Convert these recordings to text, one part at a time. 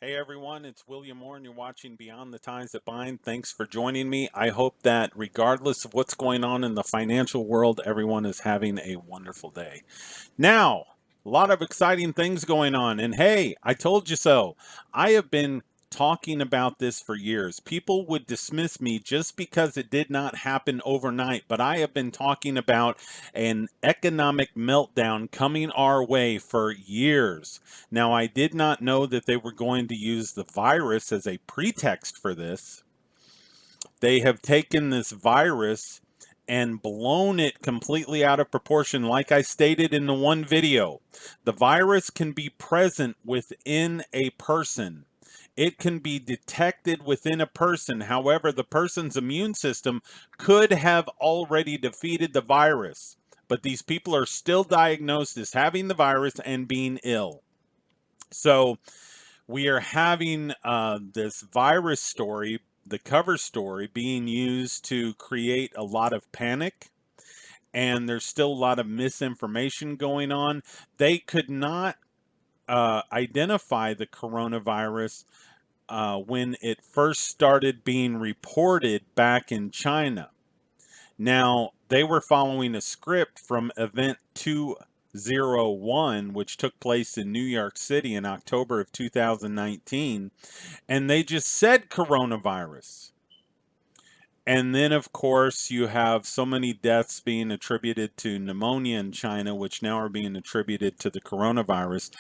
Hey everyone, it's William Moore and you're watching Beyond the Ties That Bind. Thanks for joining me. I hope that regardless of what's going on in the financial world, everyone is having a wonderful day. Now, a lot of exciting things going on. And hey, I told you so. I have been talking about this for years. People would dismiss me just because it did not happen overnight, but I have been talking about an economic meltdown coming our way for years. Now, I did not know that they were going to use the virus as a pretext for this. They have taken this virus and blown it completely out of proportion. Like I stated in the one video, the virus can be present within a person. It can be detected within a person. However, the person's immune system could have already defeated the virus. But these people are still diagnosed as having the virus and being ill. So we are having this virus story, the cover story, being used to create a lot of panic, and there's still a lot of misinformation going on. They could not identify the coronavirus when it first started being reported back in China. Now, they were following a script from Event 201, which took place in New York City in October of 2019, and they just said coronavirus. And then, of course, you have so many deaths being attributed to pneumonia in China, which now are being attributed to the coronavirus.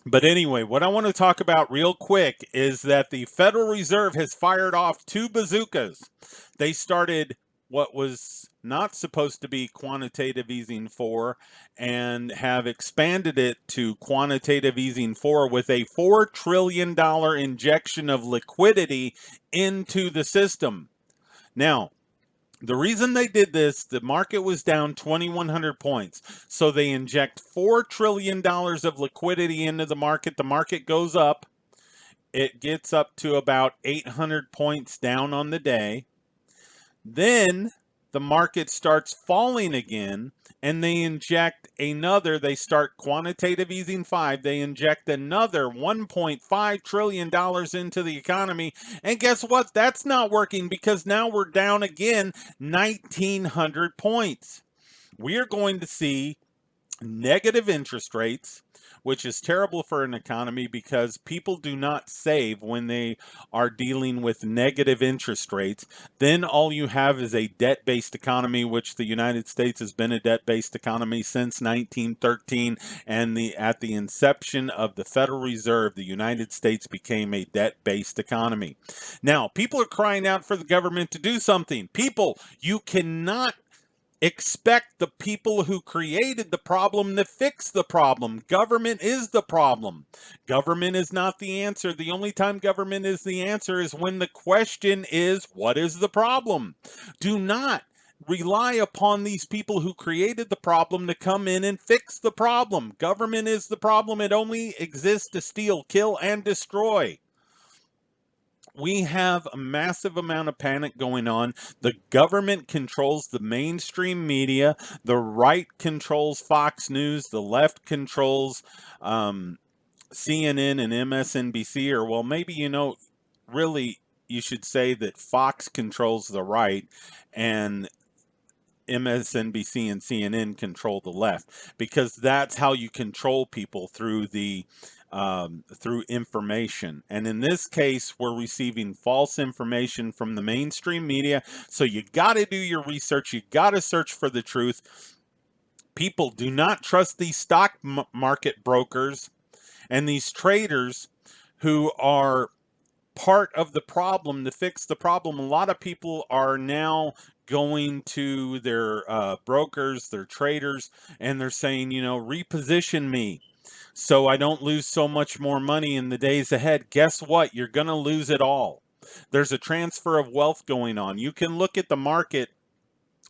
But anyway, what I want to talk about real quick is that the Federal Reserve has fired off two bazookas. They started what was not supposed to be quantitative easing 4 and have expanded it to quantitative easing 4 with a $4 trillion injection of liquidity into the system. Now, the reason they did this, the market was down 2,100 points. So they inject $4 trillion of liquidity into the market. The market goes up. It gets up to about 800 points down on the day. Then the market starts falling again, and they inject another, they start quantitative easing 5, they inject another $1.5 trillion into the economy, and guess what? That's not working because now we're down again 1,900 points. We are going to see negative interest rates, which is terrible for an economy because people do not save when they are dealing with negative interest rates. Then all you have is a debt-based economy, which the United States has been a debt-based economy since 1913, and at the inception of the Federal Reserve, the United States became a debt-based economy. Now, people are crying out for the government to do something. People, you cannot expect the people who created the problem to fix the problem. Government is the problem. Government is not the answer. The only time government is the answer is when the question is, what is the problem? Do not rely upon these people who created the problem to come in and fix the problem. Government is the problem. It only exists to steal, kill, and destroy. We have a massive amount of panic going on. The government controls the mainstream media. The right controls Fox News. The left controls CNN and MSNBC. Or, well, maybe, really, you should say that Fox controls the right and MSNBC and CNN control the left, because that's how you control people through information. And in this case, we're receiving false information from the mainstream media. So you got to do your research. You got to search for the truth. People, do not trust these stock market brokers and these traders who are part of the problem to fix the problem. A lot of people are now going to their brokers, their traders, and they're saying, reposition me so I don't lose so much more money in the days ahead. Guess what? You're going to lose it all. There's a transfer of wealth going on. You can look at the market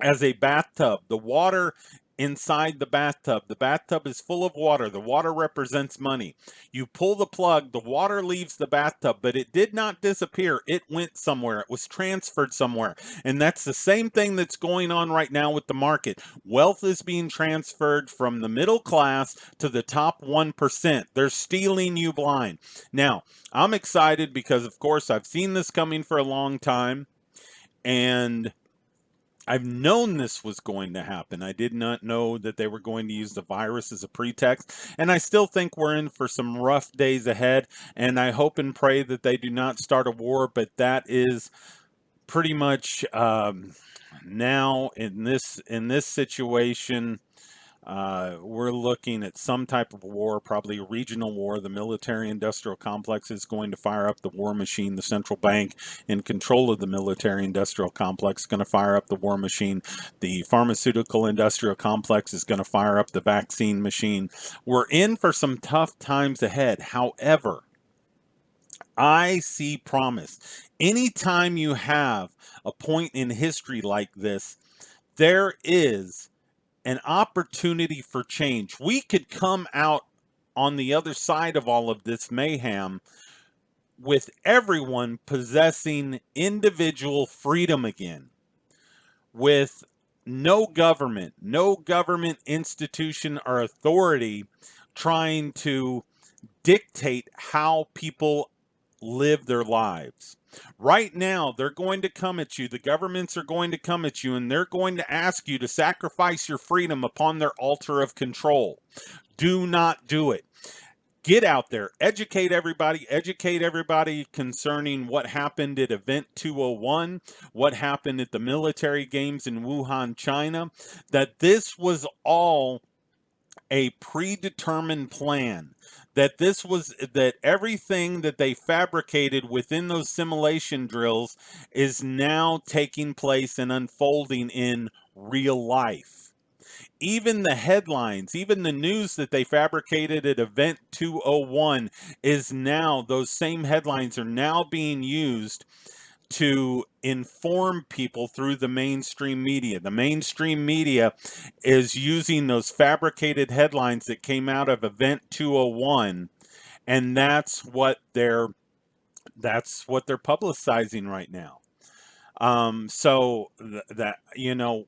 as a bathtub. The water inside the bathtub. The bathtub is full of water. The water represents money. You pull the plug, the water leaves the bathtub, but it did not disappear. It went somewhere. It was transferred somewhere. And that's the same thing that's going on right now with the market. Wealth is being transferred from the middle class to the top 1%. They're stealing you blind. Now, I'm excited because, of course, I've seen this coming for a long time, and I've known this was going to happen. I did not know that they were going to use the virus as a pretext. And I still think we're in for some rough days ahead. And I hope and pray that they do not start a war. But that is pretty much now in this situation. We're looking at some type of war, probably a regional war. The military-industrial complex is going to fire up the war machine. The central bank in control of the military-industrial complex is going to fire up the war machine. The pharmaceutical-industrial complex is going to fire up the vaccine machine. We're in for some tough times ahead. However, I see promise. Anytime you have a point in history like this, there is an opportunity for change. We could come out on the other side of all of this mayhem with everyone possessing individual freedom again, with no government institution or authority trying to dictate how people live their lives. Right now, they're going to come at you. The governments are going to come at you, and they're going to ask you to sacrifice your freedom upon their altar of control. Do not do it. Get out there, educate everybody concerning what happened at Event 201, what happened at the military games in Wuhan, China, that this was all a predetermined plan, that everything that they fabricated within those simulation drills is now taking place and unfolding in real life. Even the headlines, even the news that they fabricated at Event 201 is now, those same headlines are now being used to inform people through the mainstream media. The mainstream media is using those fabricated headlines that came out of Event 201, and that's what they're publicizing right now. That,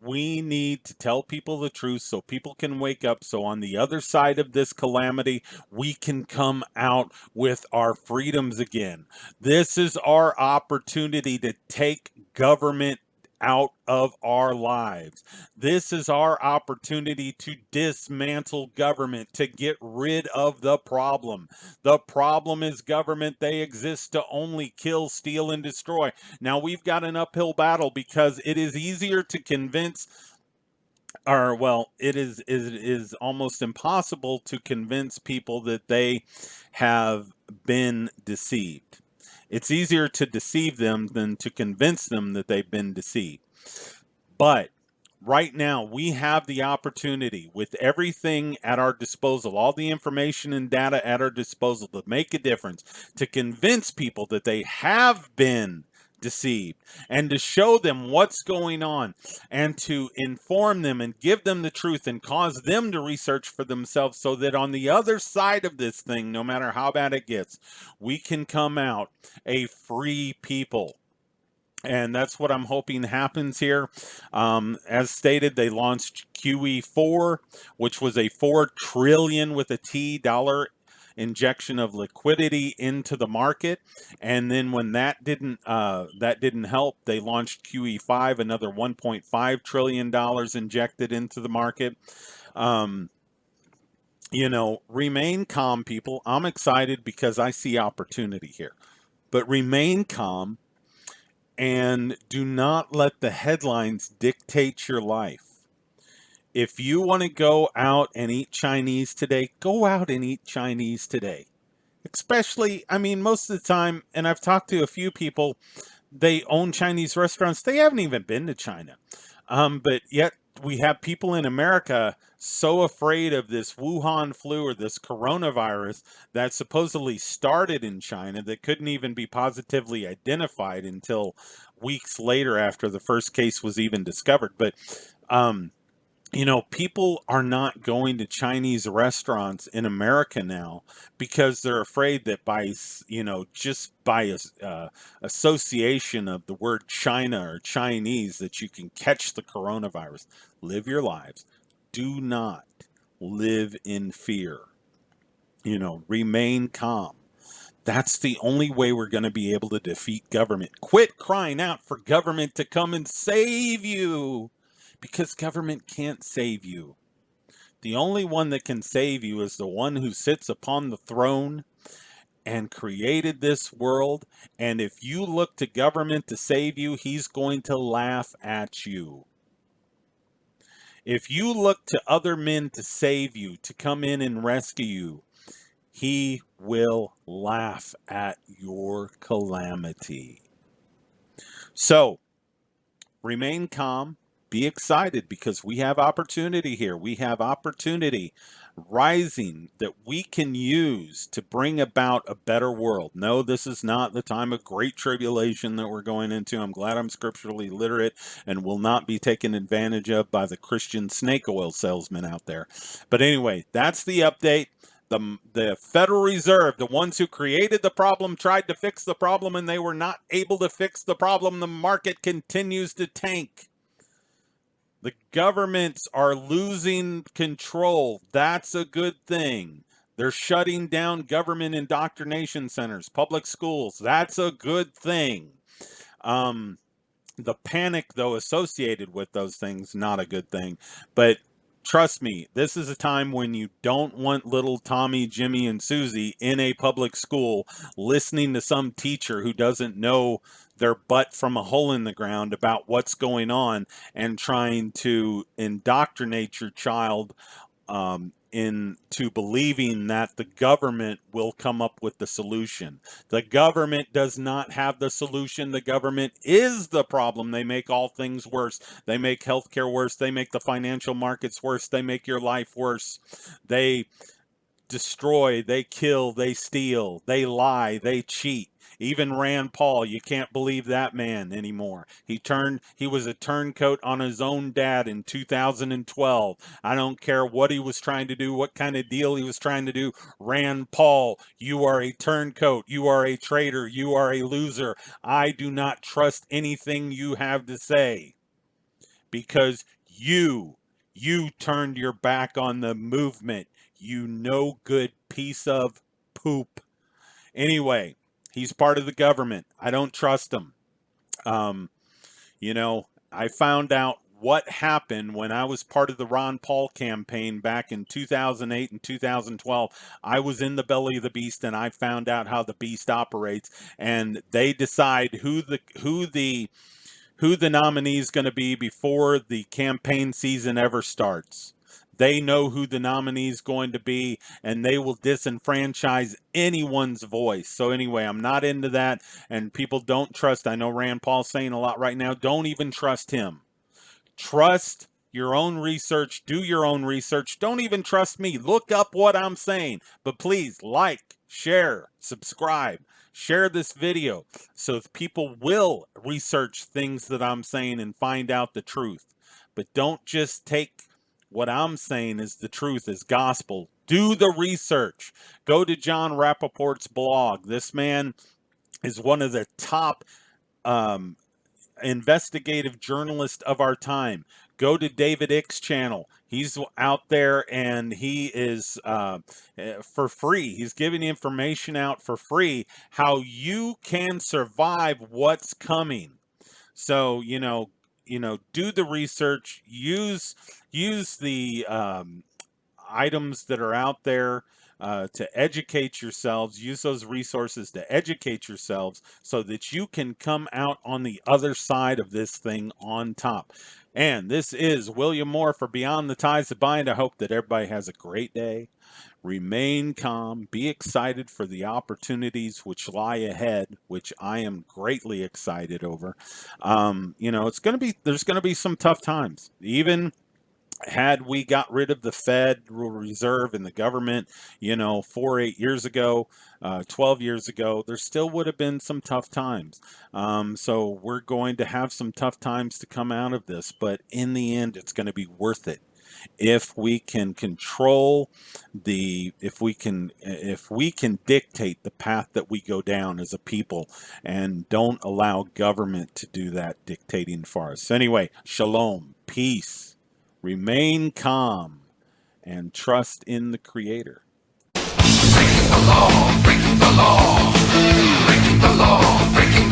we need to tell people the truth so people can wake up. So on the other side of this calamity, we can come out with our freedoms again. This is our opportunity to take government out of our lives. This is our opportunity to dismantle government, to get rid of the problem. The problem is government. They exist to only kill, steal, and destroy. Now we've got an uphill battle because it is easier to convince, or well, it is almost impossible to convince people that they have been deceived. It's easier to deceive them than to convince them that they've been deceived. But right now, we have the opportunity with everything at our disposal, all the information and data at our disposal to make a difference, to convince people that they have been deceived, and to show them what's going on, and to inform them and give them the truth and cause them to research for themselves, so that on the other side of this thing, no matter how bad it gets, we can come out a free people. And that's what I'm hoping happens here. As stated, they launched QE4, which was a $4 trillion with a T dollar injection of liquidity into the market. And then when that didn't help, they launched QE5, another $1.5 trillion injected into the market. Remain calm, people. I'm excited because I see opportunity here. But remain calm and do not let the headlines dictate your life. If you want to go out and eat Chinese today, go out and eat Chinese today. Especially, most of the time, and I've talked to a few people, they own Chinese restaurants. They haven't even been to China. But yet we have people in America so afraid of this Wuhan flu or this coronavirus that supposedly started in China that couldn't even be positively identified until weeks later after the first case was even discovered. But People are not going to Chinese restaurants in America now because they're afraid that just by association of the word China or Chinese, that you can catch the coronavirus. Live your lives. Do not live in fear. Remain calm. That's the only way we're going to be able to defeat government. Quit crying out for government to come and save you, because government can't save you. The only one that can save you is the one who sits upon the throne and created this world. And if you look to government to save you, he's going to laugh at you. If you look to other men to save you, to come in and rescue you, he will laugh at your calamity. So, remain calm, be excited, because we have opportunity here. We have opportunity rising that we can use to bring about a better world. No, this is not the time of great tribulation that we're going into. I'm glad I'm scripturally literate and will not be taken advantage of by the Christian snake oil salesman out there. But anyway, that's the update. The Federal Reserve, the ones who created the problem, tried to fix the problem, and they were not able to fix the problem. The market continues to tank. The governments are losing control. That's a good thing. They're shutting down government indoctrination centers, public schools. That's a good thing. The panic, though, associated with those things, not a good thing. But trust me, this is a time when you don't want little Tommy, Jimmy, and Susie in a public school listening to some teacher who doesn't know their butt from a hole in the ground about what's going on, and trying to indoctrinate your child into believing that the government will come up with the solution. The government does not have the solution. The government is the problem. They make all things worse. They make healthcare worse. They make the financial markets worse. They make your life worse. They destroy, they kill, they steal, they lie, they cheat. Even Rand Paul, you can't believe that man anymore. He was a turncoat on his own dad in 2012. I don't care what he was trying to do, what kind of deal he was trying to do. Rand Paul, you are a turncoat. You are a traitor. You are a loser. I do not trust anything you have to say, because you turned your back on the movement. You no good piece of poop. Anyway, he's part of the government. I don't trust him. I found out what happened when I was part of the Ron Paul campaign back in 2008 and 2012. I was in the belly of the beast, and I found out how the beast operates, and they decide who the nominee is going to be before the campaign season ever starts. They know who the nominee is going to be, and they will disenfranchise anyone's voice. So anyway, I'm not into that, and people don't trust. I know Rand Paul's saying a lot right now. Don't even trust him. Trust your own research. Do your own research. Don't even trust me. Look up what I'm saying. But please like, share, subscribe. Share this video so people will research things that I'm saying and find out the truth. But don't just take what I'm saying as the truth, as gospel. Do the research. Go to John Rappaport's blog. This man is one of the top investigative journalists of our time. Go to David Icke's channel. He's out there, and he is for free. He's giving information out for free how you can survive what's coming. So do the research. Use the items that are out there to educate yourselves. Use those resources to educate yourselves so that you can come out on the other side of this thing on top. And this is William Moore for Beyond the Ties That Bind. I hope that everybody has a great day. Remain calm. Be excited for the opportunities which lie ahead, which I am greatly excited over. There's going to be some tough times. Even had we got rid of the Federal Reserve and the government, 8 years ago, 12 years ago, there still would have been some tough times. So we're going to have some tough times to come out of this, but in the end, it's going to be worth it. if we can control if we can dictate the path that we go down as a people and don't allow government to do that dictating for us. Anyway, shalom, peace, remain calm, and trust in the Creator. Breaking the law, breaking the law, breaking the law, breaking